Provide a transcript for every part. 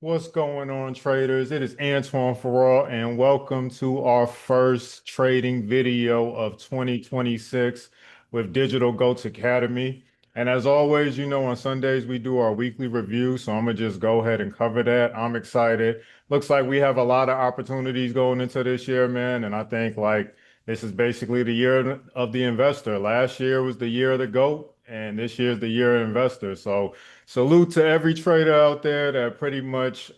What's going on, traders? It is Antoine Farrar, and welcome to our first trading video of 2026 with Digital Goatz Academy. And as always, on Sundays we do our weekly review, so I'm gonna just go ahead and cover that. I'm excited. Looks like we have a lot of opportunities going into this year, man, and I think this is basically the year of the investor. Last year was the year of the GOAT, and this year is the year of investor. So salute to every trader out there that pretty much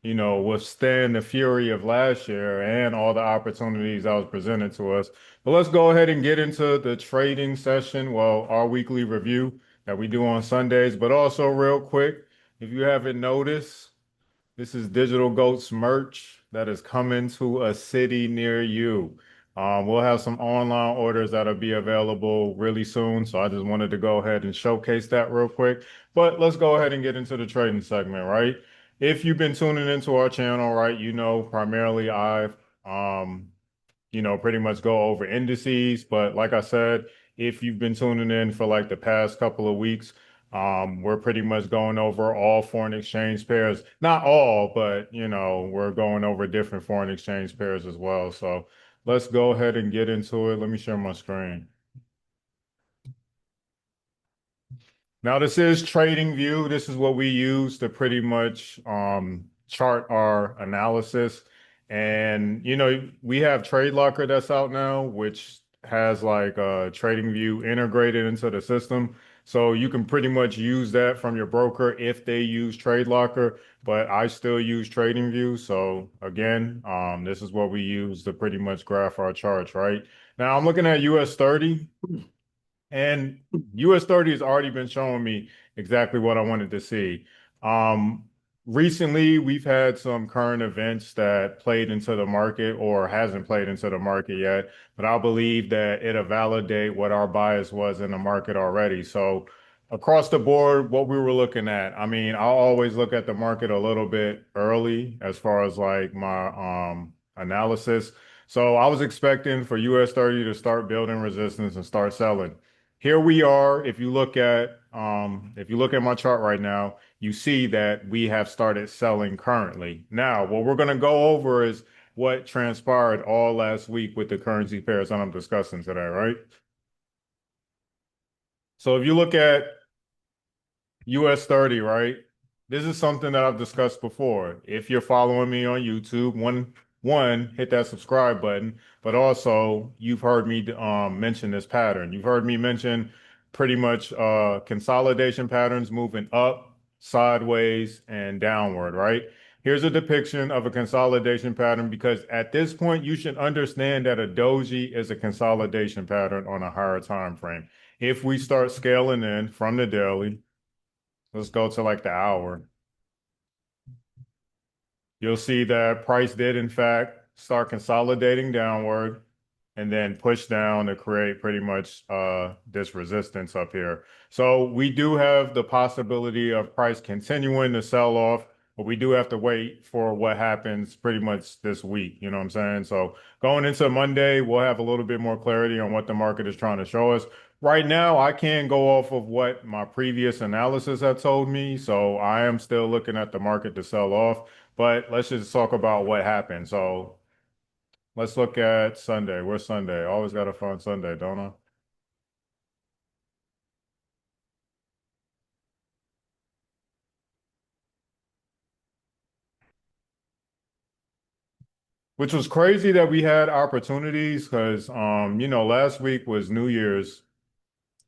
withstand the fury of last year and all the opportunities that was presented to us. But let's go ahead and get into the trading session, well, our weekly review that we do on Sundays. But also real quick, if you haven't noticed, this is Digital Goats merch that is coming to a city near you. We'll have some online orders that'll be available really soon. So I just wanted to go ahead and showcase that real quick. But let's go ahead and get into the trading segment, right? If you've been tuning into our channel, right, primarily I've pretty much go over indices. But like I said, if you've been tuning in for like the past couple of weeks, we're pretty much going over all foreign exchange pairs. Not all, but we're going over different foreign exchange pairs as well. So let's go ahead and get into it. Let me share my screen. Now, this is TradingView. This is what we use to pretty much chart our analysis. And, we have TradeLocker that's out now, which has like TradingView integrated into the system. So you can pretty much use that from your broker if they use TradeLocker, but I still use TradingView. So again, this is what we use to pretty much graph our charts, right? Now I'm looking at US 30. And US 30 has already been showing me exactly what I wanted to see. Um, Recently, we've had some current events that played into the market or hasn't played into the market yet, but I believe that it'll validate what our bias was in the market already. So across the board, what we were looking at, I mean, I'll always look at the market a little bit early as far as like my analysis. So I was expecting for US 30 to start building resistance and start selling. Here we are. If you look at my chart right now, you see that we have started selling currently. Now, what we're going to go over is what transpired all last week with the currency pairs that I'm discussing today, right? So if you look at US 30, right? This is something that I've discussed before. If you're following me on YouTube, hit that subscribe button, but also you've heard me mention this pattern. You've heard me mention pretty much consolidation patterns moving up, sideways, and downward, right? Here's a depiction of a consolidation pattern because at this point you should understand that a doji is a consolidation pattern on a higher time frame. If we start scaling in from the daily, let's go to like the hour. You'll see that price did in fact start consolidating downward and then push down to create pretty much this resistance up here. So we do have the possibility of price continuing to sell off, but we do have to wait for what happens pretty much this week. You know what I'm saying? So going into Monday, we'll have a little bit more clarity on what the market is trying to show us. Right now, I can't go off of what my previous analysis had told me, so I am still looking at the market to sell off. But let's just talk about what happened. So let's look at Sunday. Where's Sunday? I always got to find Sunday, don't I? Which was crazy that we had opportunities because, last week was New Year's.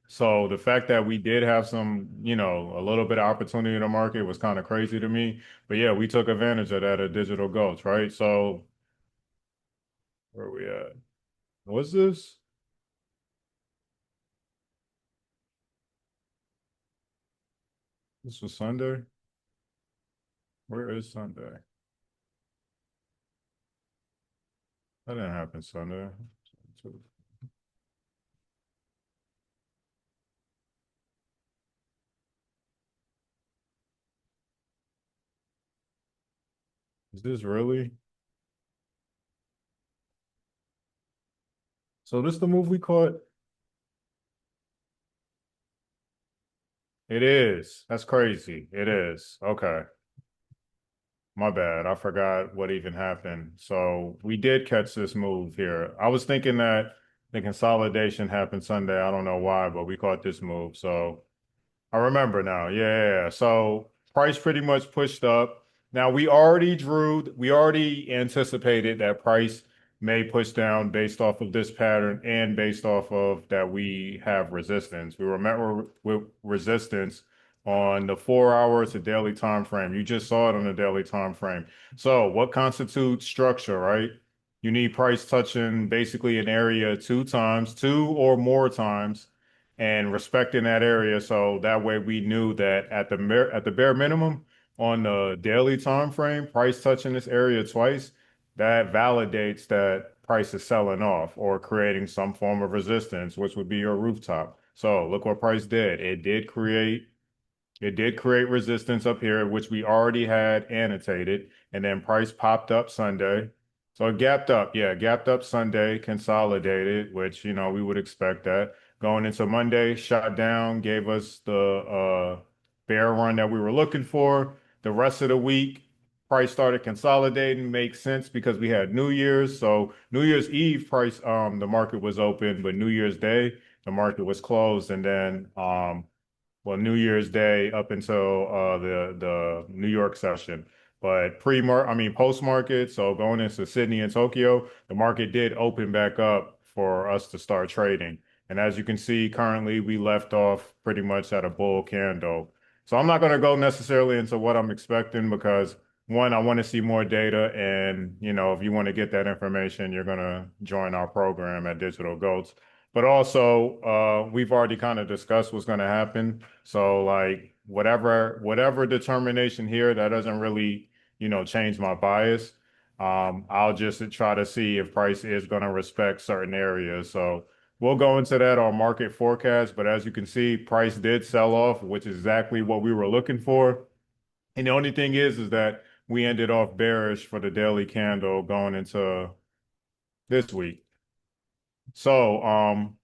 So the fact that we did have some, a little bit of opportunity in the market was kind of crazy to me. But yeah, we took advantage of that at Digital Goats, right? So where are we at? What's this? This was Sunday. Where is Sunday? That didn't happen Sunday. Is this really? So this the move we caught? It is. That's crazy. It is. Okay. My bad. I forgot what even happened. So we did catch this move here. I was thinking that the consolidation happened Sunday. I don't know why, but we caught this move. So I remember now. Yeah, yeah, yeah. So price pretty much pushed up. Now we already anticipated that price may push down based off of this pattern and based off of that we have resistance. We remember with resistance on the 4 hours to daily time frame. You just saw it on the daily time frame. So what constitutes structure, right? You need price touching basically an area two times, two or more times and respecting that area. So that way we knew that at the bare minimum on the daily time frame, price touching this area twice, that validates that price is selling off or creating some form of resistance, which would be your rooftop. So look what price did. It did create resistance up here, which we already had annotated, and then price popped up Sunday. So it gapped up. Yeah, gapped up Sunday, consolidated, which, we would expect that. Going into Monday, shot down, gave us the bear run that we were looking for. The rest of the week, price started consolidating, makes sense because we had New Year's. So New Year's Eve price, the market was open, but New Year's Day, the market was closed, and then well, New Year's Day up until the New York session. But post market, so going into Sydney and Tokyo, the market did open back up for us to start trading. And as you can see, currently we left off pretty much at a bull candle. So I'm not going to go necessarily into what I'm expecting because one, I want to see more data. And, if you want to get that information, you're going to join our program at Digital Goats. But also, we've already kind of discussed what's going to happen. So like whatever determination here, that doesn't really, change my bias. I'll just try to see if price is going to respect certain areas. So we'll go into that on market forecast. But as you can see, price did sell off, which is exactly what we were looking for. And the only thing is that we ended off bearish for the daily candle going into this week. So,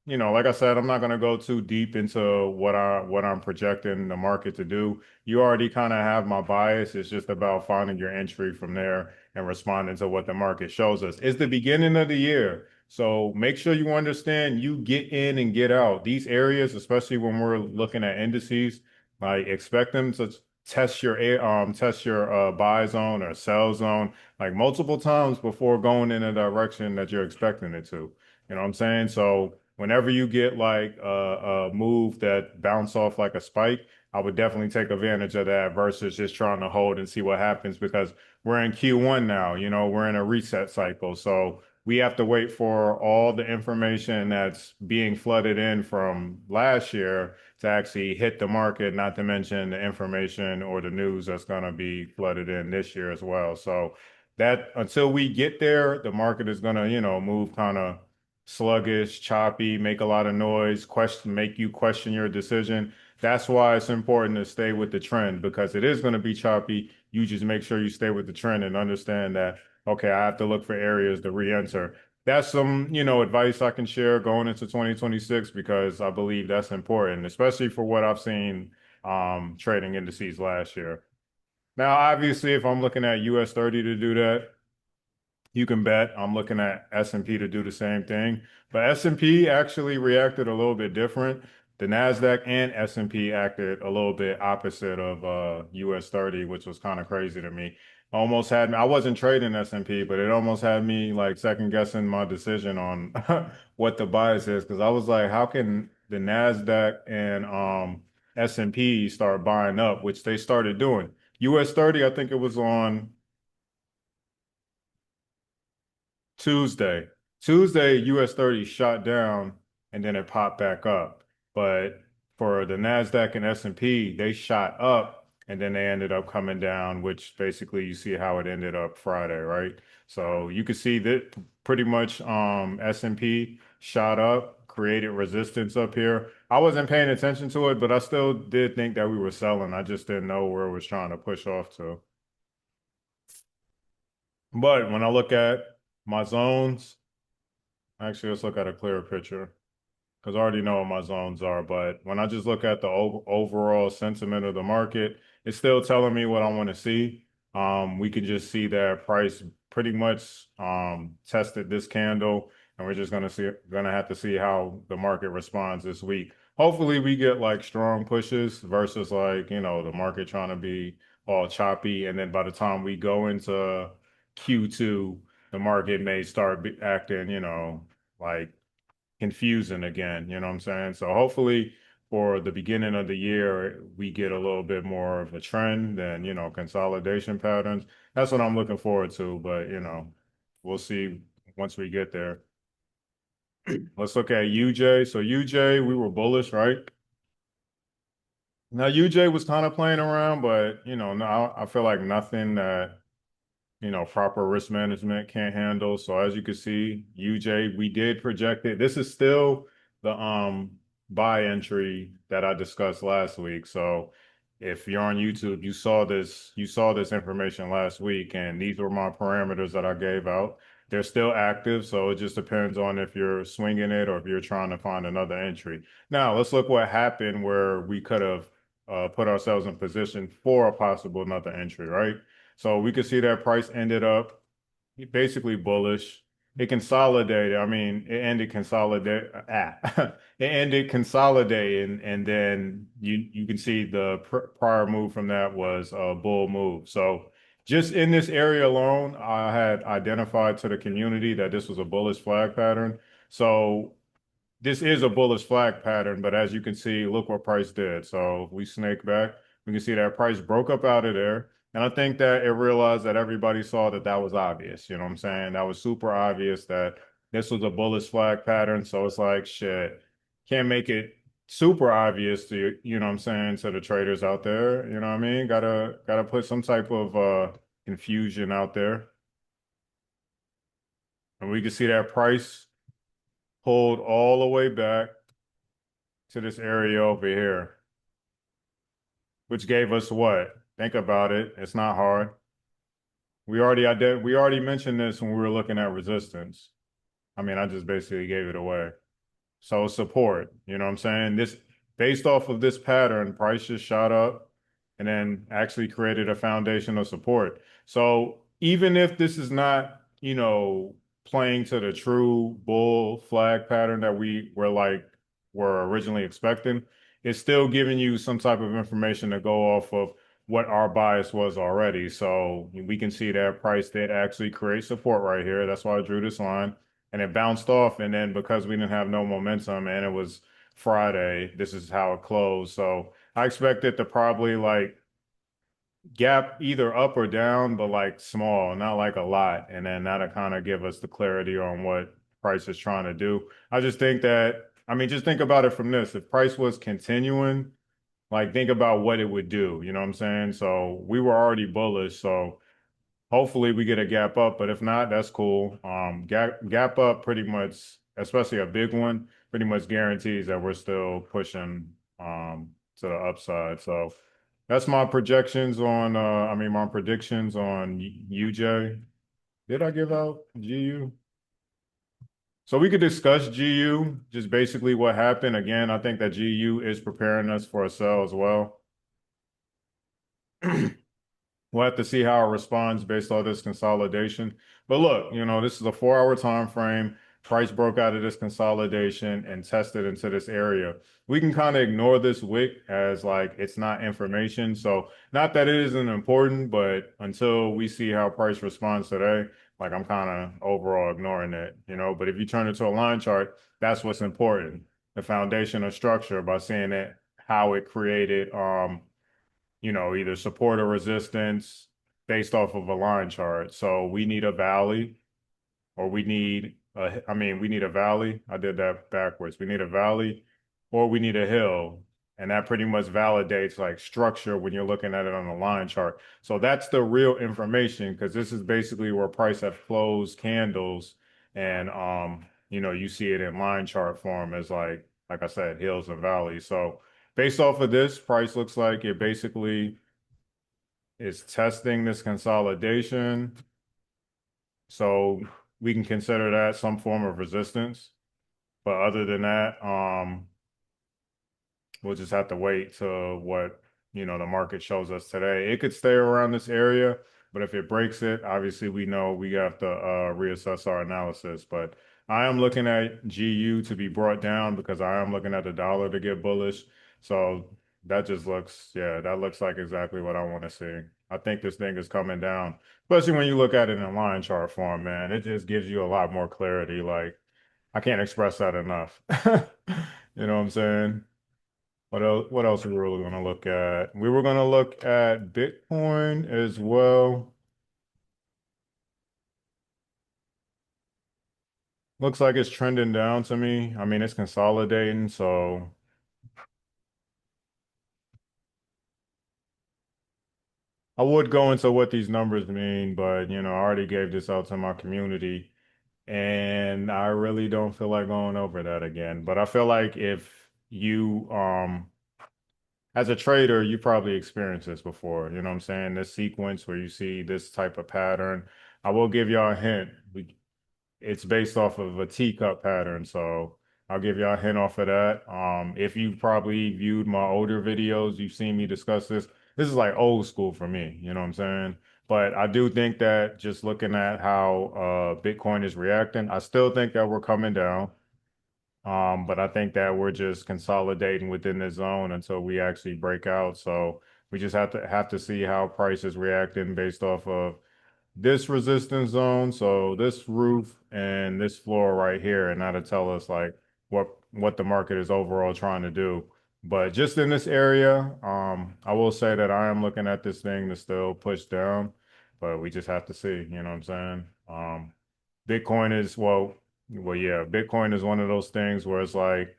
like I said, I'm not going to go too deep into what I'm projecting the market to do. You already kind of have my bias. It's just about finding your entry from there and responding to what the market shows us. It's the beginning of the year. So make sure you understand you get in and get out. These areas, especially when we're looking at indices, like expect them to test your buy zone or sell zone like multiple times before going in a direction that you're expecting it to. You know what I'm saying? So whenever you get like a move that bounce off like a spike, I would definitely take advantage of that versus just trying to hold and see what happens because we're in Q1 now, we're in a reset cycle. So we have to wait for all the information that's being flooded in from last year to actually hit the market, not to mention the information or the news that's going to be flooded in this year as well. So that until we get there, the market is going to, move kind of sluggish, choppy, make a lot of noise, make you question your decision. That's why it's important to stay with the trend because it is going to be choppy. You just make sure you stay with the trend and understand that, okay, I have to look for areas to re-enter. That's some, advice I can share going into 2026 because I believe that's important, especially for what I've seen trading indices last year. Now, obviously, if I'm looking at US 30 to do that, you can bet I'm looking at S&P to do the same thing. But S&P actually reacted a little bit different. The Nasdaq and S&P acted a little bit opposite of US 30, which was kind of crazy to me. Almost had me, I wasn't trading S&P, but it almost had me like second guessing my decision on what the bias is because I was like, how can the Nasdaq and S&P start buying up, which they started doing. US 30, I think it was on Tuesday. Tuesday, US 30 shot down and then it popped back up. But for the Nasdaq and S&P, they shot up and then they ended up coming down, which basically you see how it ended up Friday, right? So you can see that pretty much S&P shot up, created resistance up here. I wasn't paying attention to it, but I still did think that we were selling. I just didn't know where it was trying to push off to. But when I look at my zones, actually, let's look at a clearer picture because I already know what my zones are. But when I just look at the overall sentiment of the market, it's still telling me what I want to see. we can just see that price pretty much tested this candle, and we're just gonna have to see how the market responds this week. Hopefully we get like strong pushes versus like, the market trying to be all choppy, and then by the time we go into Q2, the market may start acting, like confusing again, you know what I'm saying? So hopefully for the beginning of the year, we get a little bit more of a trend than, consolidation patterns. That's what I'm looking forward to, but we'll see once we get there. Let's look at UJ. So UJ, we were bullish, right? Now UJ was kind of playing around, but now I feel like nothing that proper risk management can't handle. So as you can see, UJ, we did project it. This is still the buy entry that I discussed last week. So if you're on YouTube, you saw this information last week, and these were my parameters that I gave out. They're still active, so it just depends on if you're swinging it or if you're trying to find another entry. Now, let's look what happened where we could have put ourselves in position for a possible another entry, right? So we could see that price ended up basically bullish. It consolidated. I mean, it ended consolidate. It ended consolidating, and then you can see the prior move from that was a bull move. So just in this area alone, I had identified to the community that this was a bullish flag pattern. So this is a bullish flag pattern, but as you can see, look what price did. So if we snake back, we can see that price broke up out of there. And I think that it realized that everybody saw that that was obvious. You know what I'm saying? That was super obvious that this was a bullish flag pattern. So it's like, shit, can't make it super obvious to, you know what I'm saying, to the traders out there. You know what I mean? Gotta put some type of confusion out there. And we can see that price pulled all the way back to this area over here, which gave us what? Think about it. It's not hard. We already mentioned this when we were looking at resistance. I mean, I just basically gave it away. So support, you know what I'm saying? This based off of this pattern, price just shot up and then actually created a foundation of support. So even if this is not, playing to the true bull flag pattern that we were originally expecting, it's still giving you some type of information to go off of what our bias was already. So we can see that price did actually create support right here. That's why I drew this line, and it bounced off. And then because we didn't have no momentum and it was Friday, this is how it closed. So I expect it to probably like gap either up or down, but like small, not like a lot. And then that'll kind of give us the clarity on what price is trying to do. I just think that, I mean, just think about it from this. If price was continuing, like think about what it would do. You know what I'm saying? So we were already bullish. So hopefully we get a gap up, but if not, that's cool. Gap up pretty much, especially a big one, pretty much guarantees that we're still pushing to the upside. So that's my projections on I mean my predictions on UJ. Did I give out GU? So we could discuss GU, just basically what happened. Again, I think that GU is preparing us for a sell as well. We'll have to see how it responds based on this consolidation. But look, this is a 4 hour time frame. Price broke out of this consolidation and tested into this area. We can kind of ignore this wick as like it's not information. So not that it isn't important, but until we see how price responds today, like I'm kind of overall ignoring it, But if you turn it to a line chart, that's what's important. The foundation of structure by seeing it, how it created either support or resistance based off of a line chart. So we need a valley, or we need a valley. I did that backwards. We need a valley or we need a hill. And that pretty much validates like structure when you're looking at it on a line chart. So that's the real information, because this is basically where price have closed candles, and you see it in line chart form as like I said, hills and valleys. So based off of this, price looks like it basically is testing this consolidation. So we can consider that some form of resistance. But other than that, we'll just have to wait to what, the market shows us today. It could stay around this area. But if it breaks it, obviously we know we have to reassess our analysis. But I am looking at GU to be brought down because I am looking at the dollar to get bullish. So that just looks, yeah, that looks like exactly what I want to see. I think this thing is coming down, especially when you look at it in line chart form, man. It just gives you a lot more clarity. Like, I can't express that enough. You know what I'm saying? What else are we really going to look at? We were going to look at Bitcoin as well. Looks like it's trending down to me. I mean, it's consolidating, so I would go into what these numbers mean, but I already gave this out to my community, and I really don't feel like going over that again. But I feel like if you as a trader, you probably experienced this before. You know what I'm saying? This sequence where you see this type of pattern. I will give y'all a hint. It's based off of a teacup pattern, so I'll give y'all a hint off of that. If you probably viewed my older videos, you've seen me discuss this. This is like old school for me, you know what I'm saying? But I do think that just looking at how Bitcoin is reacting, I still think that we're coming down. But I think that we're just consolidating within the zone until we actually break out. So we just have to see how price is reacting based off of this resistance zone, so this roof and this floor right here, and that'll tell us like what the market is overall trying to do. But just in this area, I will say that I am looking at this thing to still push down, but we just have to see, you know what I'm saying? Bitcoin is yeah, Bitcoin is one of those things where it's like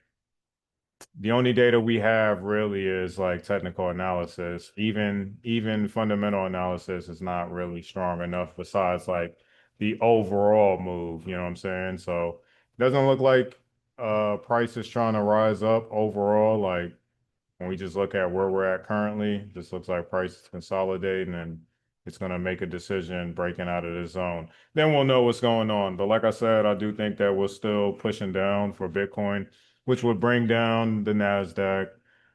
the only data we have really is like technical analysis. Even fundamental analysis is not really strong enough besides like the overall move, you know what I'm saying? So it doesn't look like price is trying to rise up overall. Like when we just look at where we're at currently, just looks like price is consolidating and it's going to make a decision breaking out of this zone. Then we'll know what's going on. But like I said, I do think that we're still pushing down for Bitcoin, which would bring down the Nasdaq,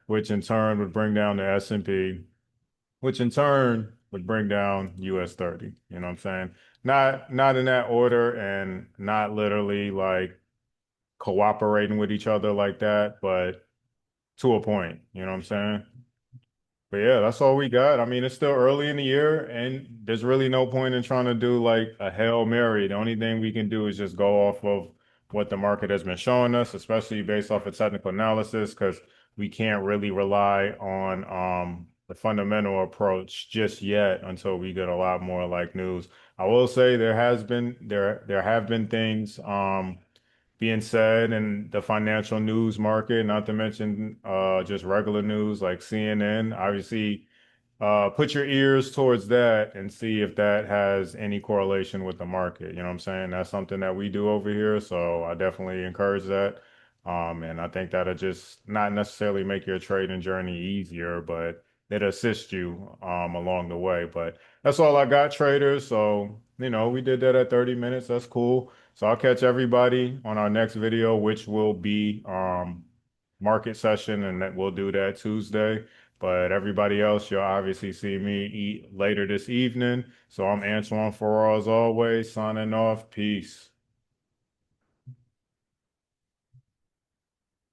which in turn would bring down the S&P, which in turn would bring down US 30. You know what I'm saying? Not in that order and not literally like cooperating with each other like that, but to a point. You know what I'm saying? But yeah, that's all we got. I mean, it's still early in the year, and there's really no point in trying to do like a Hail Mary. The only thing we can do is just go off of what the market has been showing us, especially based off of technical analysis, because we can't really rely on the fundamental approach just yet until we get a lot more like news. I will say there have been things being said in the financial news market, not to mention just regular news like CNN. Obviously, put your ears towards that and see if that has any correlation with the market. You know what I'm saying? That's something that we do over here, so I definitely encourage that. And I think that'll just not necessarily make your trading journey easier, but it assists you along the way. But that's all I got, traders. So, we did that at 30 minutes. That's cool. So I'll catch everybody on our next video, which will be market session, and that we'll do that Tuesday. But everybody else, you'll obviously see me eat later this evening. So I'm Antoine Farrar as always, signing off. Peace.